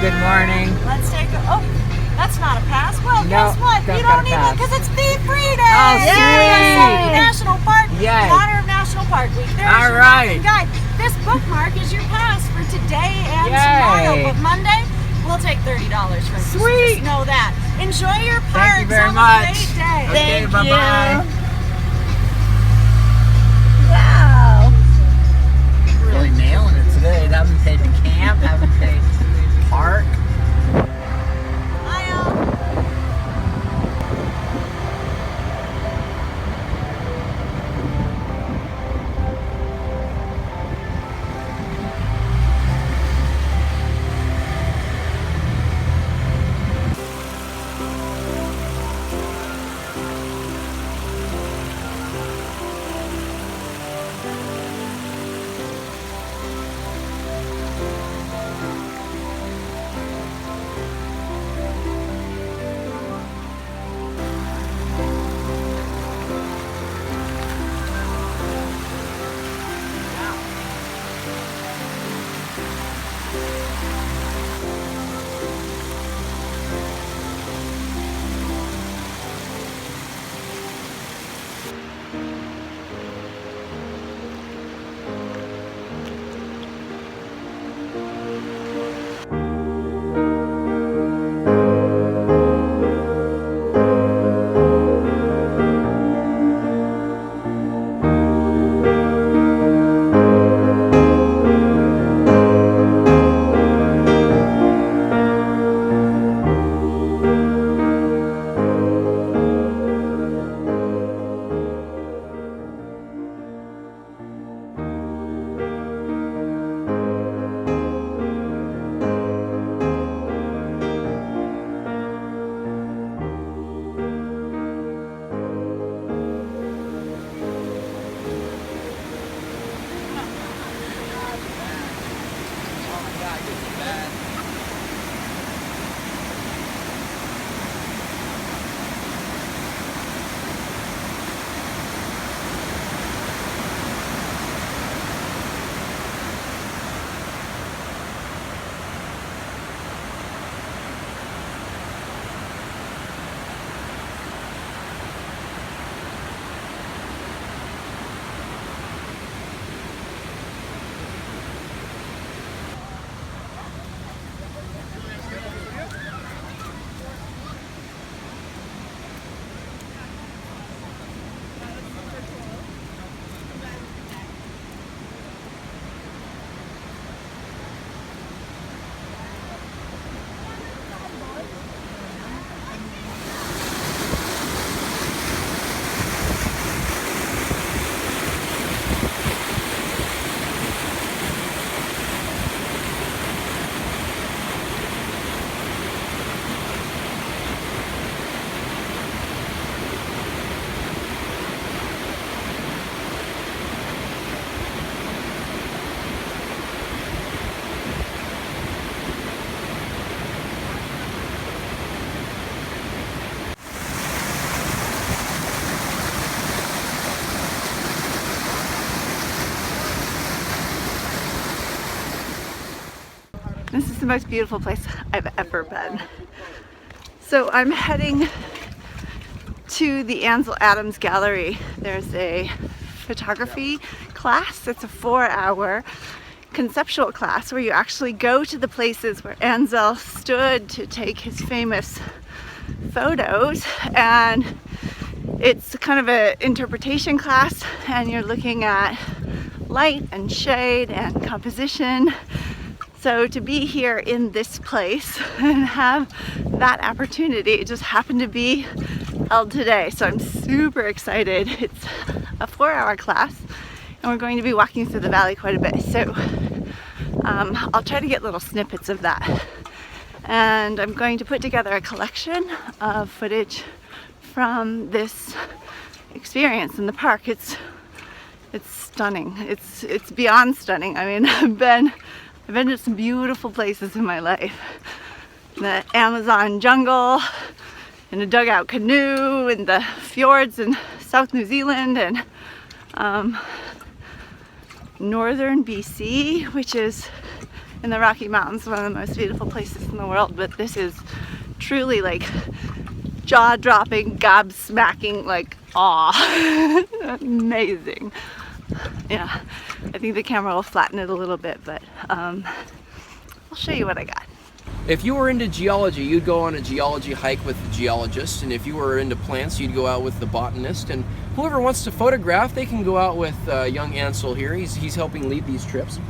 good morning. Let's take a, oh, that's not a pass. Well, No, guess what? don't You got don't a need pass. it because it's Be Free Day. Oh, Yay! sweet. Yosemite National Park. Yay. In honor of National Park Week. There's All your right. walking guide. This bookmark is your pass for today and Yay. tomorrow. But Monday, we'll take $30 from you. So Sweet. just know that. Enjoy your parks. Thank you very Have much. a great day. Okay, bye-bye. Wow. Really nailing it today. Haven't paid the camp, haven't paid park. This is the most beautiful place I've ever been. So I'm heading to the Ansel Adams gallery. There's a photography class. It's a 4-hour conceptual class where you actually go to the places where Ansel stood to take his famous photos, and it's kind of an interpretation class, and you're looking at light and shade and composition. So to be here in this place and have that opportunity, it just happened to be held today. So I'm super excited. It's a 4-hour class and we're going to be walking through the valley quite a bit. So I'll try to get little snippets of that. And I'm going to put together a collection of footage from this experience in the park. It's stunning. It's beyond stunning. I mean, I've been to some beautiful places in my life. The Amazon jungle, in a dugout canoe, in the fjords in South New Zealand, and northern BC, which is in the Rocky Mountains, one of the most beautiful places in the world, but this is truly like jaw-dropping, gobsmacking, like awe. Amazing. Yeah, I think the camera will flatten it a little bit, but I'll show you what I got. If you were into geology, you'd go on a geology hike with the geologist, and if you were into plants, you'd go out with the botanist, and whoever wants to photograph, they can go out with young Ansel here. He's helping lead these trips.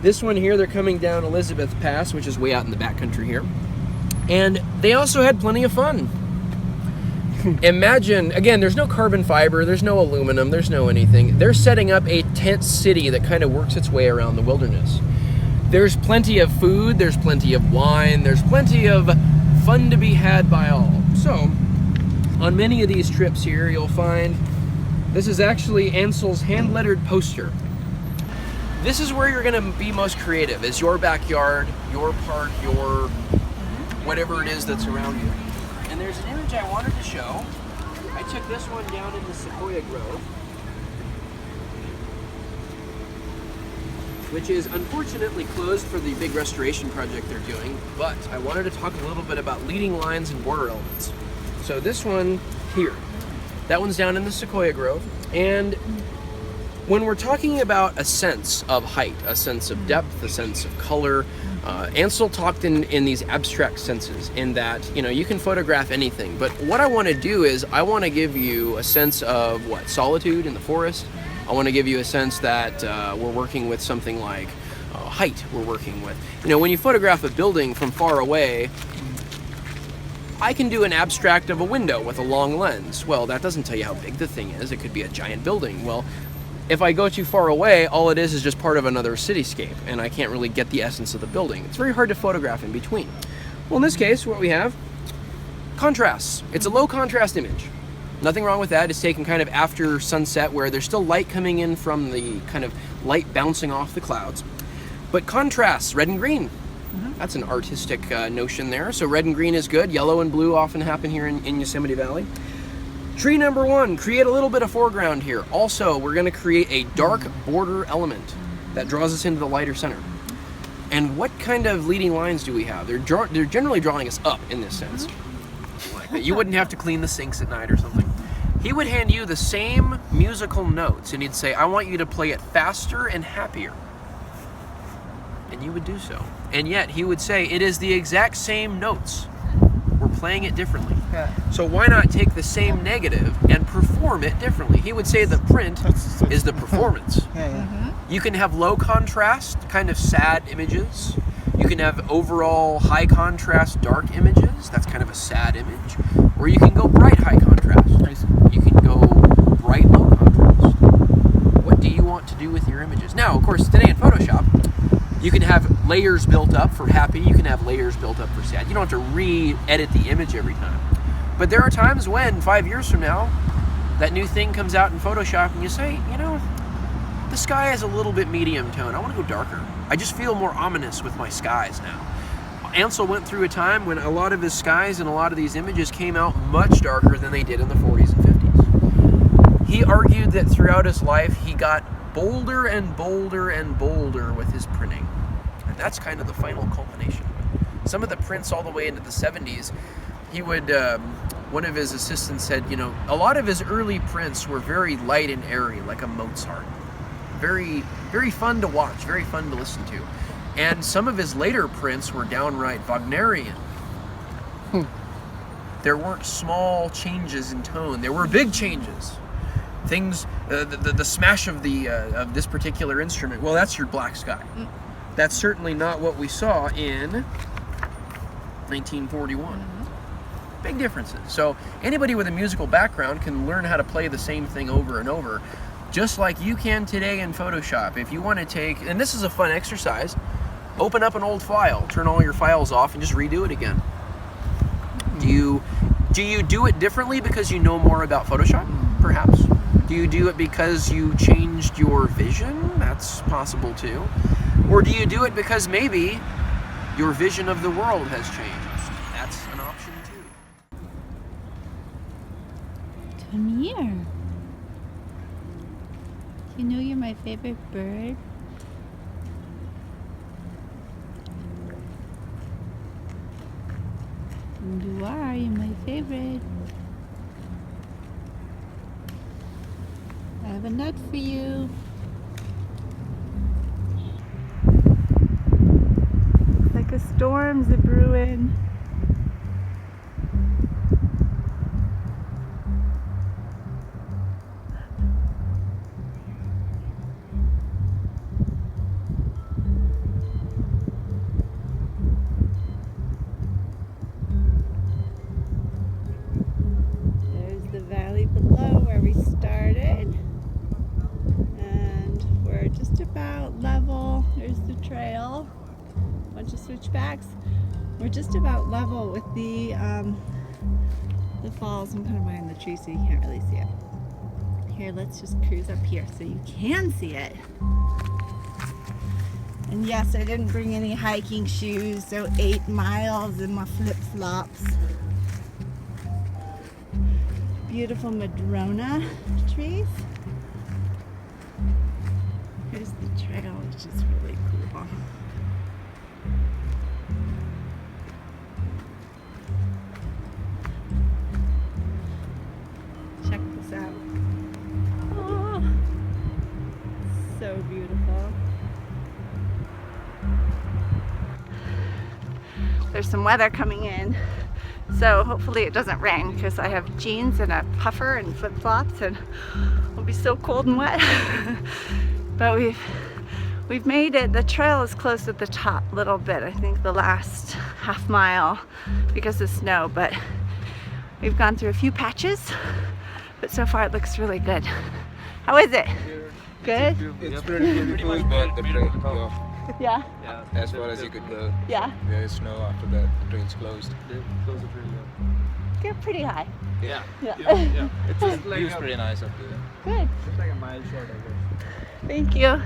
This one here, they're coming down Elizabeth Pass, which is way out in the backcountry here, and they also had plenty of fun. Imagine, again, there's no carbon fiber, there's no aluminum, there's no anything. They're setting up a tent city that kind of works its way around the wilderness. There's plenty of food, there's plenty of wine, there's plenty of fun to be had by all. So, on many of these trips here, you'll find this is actually Ansel's hand-lettered poster. This is where you're gonna be most creative, is your backyard, your park, your whatever it is that's around you. And there's an image I wanted to show. I took this one down in the Sequoia Grove, which is unfortunately closed for the big restoration project they're doing, but I wanted to talk a little bit about leading lines and border elements. So this one here, that one's down in the Sequoia Grove, and when we're talking about a sense of height, a sense of depth, a sense of color, Ansel talked in these abstract senses, in that, you know, you can photograph anything, but what I want to do is I want to give you a sense of what, solitude in the forest. I want to give you a sense that we're working with something like height we're working with. You know, when you photograph a building from far away, I can do an abstract of a window with a long lens. Well, that doesn't tell you how big the thing is. It could be a giant building. Well, if I go too far away, all it is just part of another cityscape, and I can't really get the essence of the building. It's very hard to photograph in between. Well, in this case, what we have, contrasts. It's a low contrast image. Nothing wrong with that. It's taken kind of after sunset, where there's still light coming in from the kind of light bouncing off the clouds. But contrasts, red and green. That's an artistic notion there. So red and green is good. Yellow and blue often happen here in Yosemite Valley. Tree number one, create a little bit of foreground here. Also, we're going to create a dark border element that draws us into the lighter center. And what kind of leading lines do we have? They're generally drawing us up in this sense. Like that. You wouldn't have to clean the sinks at night or something. He would hand you the same musical notes, and he'd say, I want you to play it faster and happier. And you would do so. And yet, he would say, it is the exact same notes. We're playing it differently. Yeah. So why not take the same negative and perform it differently? He would say the print is the performance. You can have low contrast, kind of sad images. You can have overall high contrast, dark images. That's kind of a sad image. Or you can go bright high contrast. You can go bright low contrast. What do you want to do with your images? Now, of course, today in Photoshop, you can have layers built up for happy. You can have layers built up for sad. You don't have to re-edit the image every time. But there are times when, 5 years from now, that new thing comes out in Photoshop and you say, you know, the sky is a little bit medium tone. I want to go darker. I just feel more ominous with my skies now. Ansel went through a time when a lot of his skies and a lot of these images came out much darker than they did in the 40s and 50s. He argued that throughout his life, he got bolder and bolder and bolder with his printing. And that's kind of the final culmination. Some of the prints all the way into the 70s, he would, one of his assistants said, you know, a lot of his early prints were very light and airy, like a Mozart. Very, very fun to watch, very fun to listen to. And some of his later prints were downright Wagnerian. There weren't small changes in tone. There were big changes. Things, the smash of of this particular instrument. Well, that's your black sky. That's certainly not what we saw in 1941. Big differences. So anybody with a musical background can learn how to play the same thing over and over, just like you can today in Photoshop. If you want to take, and this is a fun exercise, open up an old file, turn all your files off, and just redo it again. Do you do it differently because you know more about Photoshop? Perhaps. Do you do it because you changed your vision? That's possible too. Or do you do it because maybe your vision of the world has changed? That's an option too. Come here. You know you're my favorite bird? You are. You're my favorite. I have a nut for you. Looks like a storm's a brewing. There's the valley below where we started. And we're just about level. There's the trail. Bunch of switchbacks. We're just about level with the falls. I'm kind of behind the tree so you can't really see it. Here, let's just cruise up here so you can see it. And yes, I didn't bring any hiking shoes, so 8 miles in my flip-flops. Beautiful madrona trees. Here's the trail, which is really cool. Check this out. Oh, so beautiful. There's some weather coming in, so hopefully it doesn't rain because I have jeans and a puffer and flip-flops and it'll be so cold and wet. But we've made it. The trail is closed at the top a little bit. I think the last half mile because of snow, but we've gone through a few patches, but so far it looks really good. How is it? Good? It's pretty beautiful, but the trail, Yeah. as far as you could go. Yeah. There is snow after that. The trail's closed. You're pretty high. Yeah. Yeah. It's view's pretty nice up there. Good. It's like a mile short, I guess. Thank you.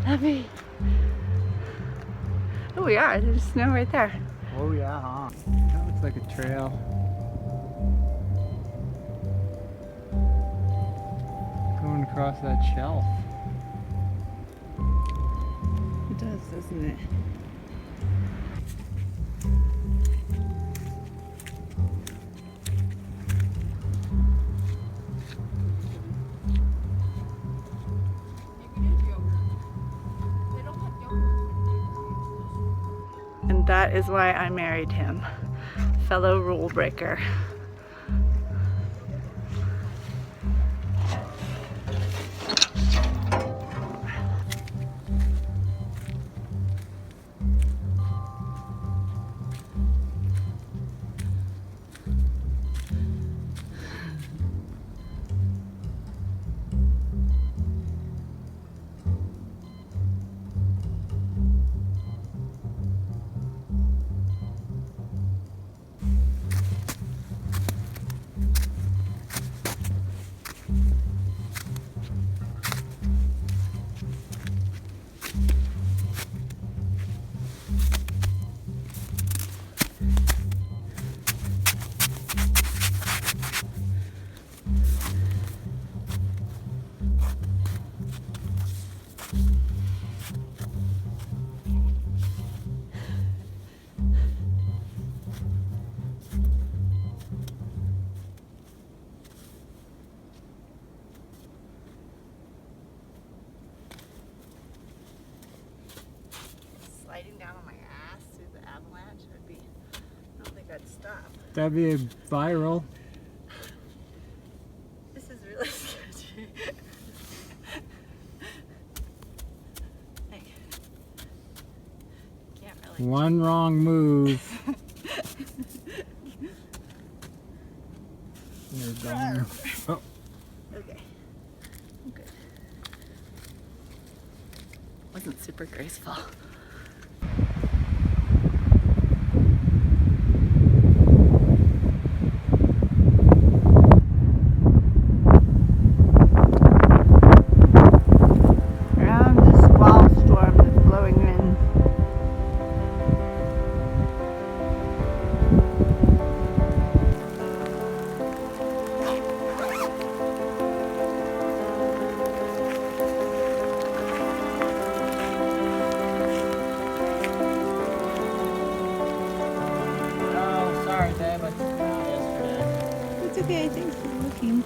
Lovely. Oh, we are. There's snow right there. Oh yeah, huh? That looks like a trail. Going across that shelf. It does, doesn't it? And that is why I married him. Fellow rule breaker. Sliding down on my ass through the avalanche, I don't think I'd stop. That'd be viral. This is really sketchy. Like, can't really. One wrong move. You're gone. Oh. Okay. Good. Wasn't super graceful. Around the squall storm that's blowing in. Okay, thanks for looking.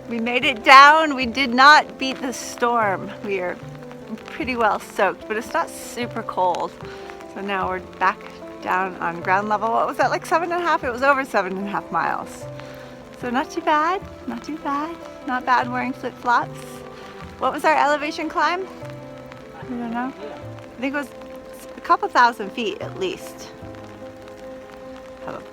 We made it down. We did not beat the storm. We are pretty well soaked, but it's not super cold. So now we're back down on ground level. What was that, like 7.5? It was over 7.5 miles. So not too bad, not too bad. Not bad wearing flip-flops. What was our elevation climb? I don't know. I think it was a couple thousand feet at least. Probably.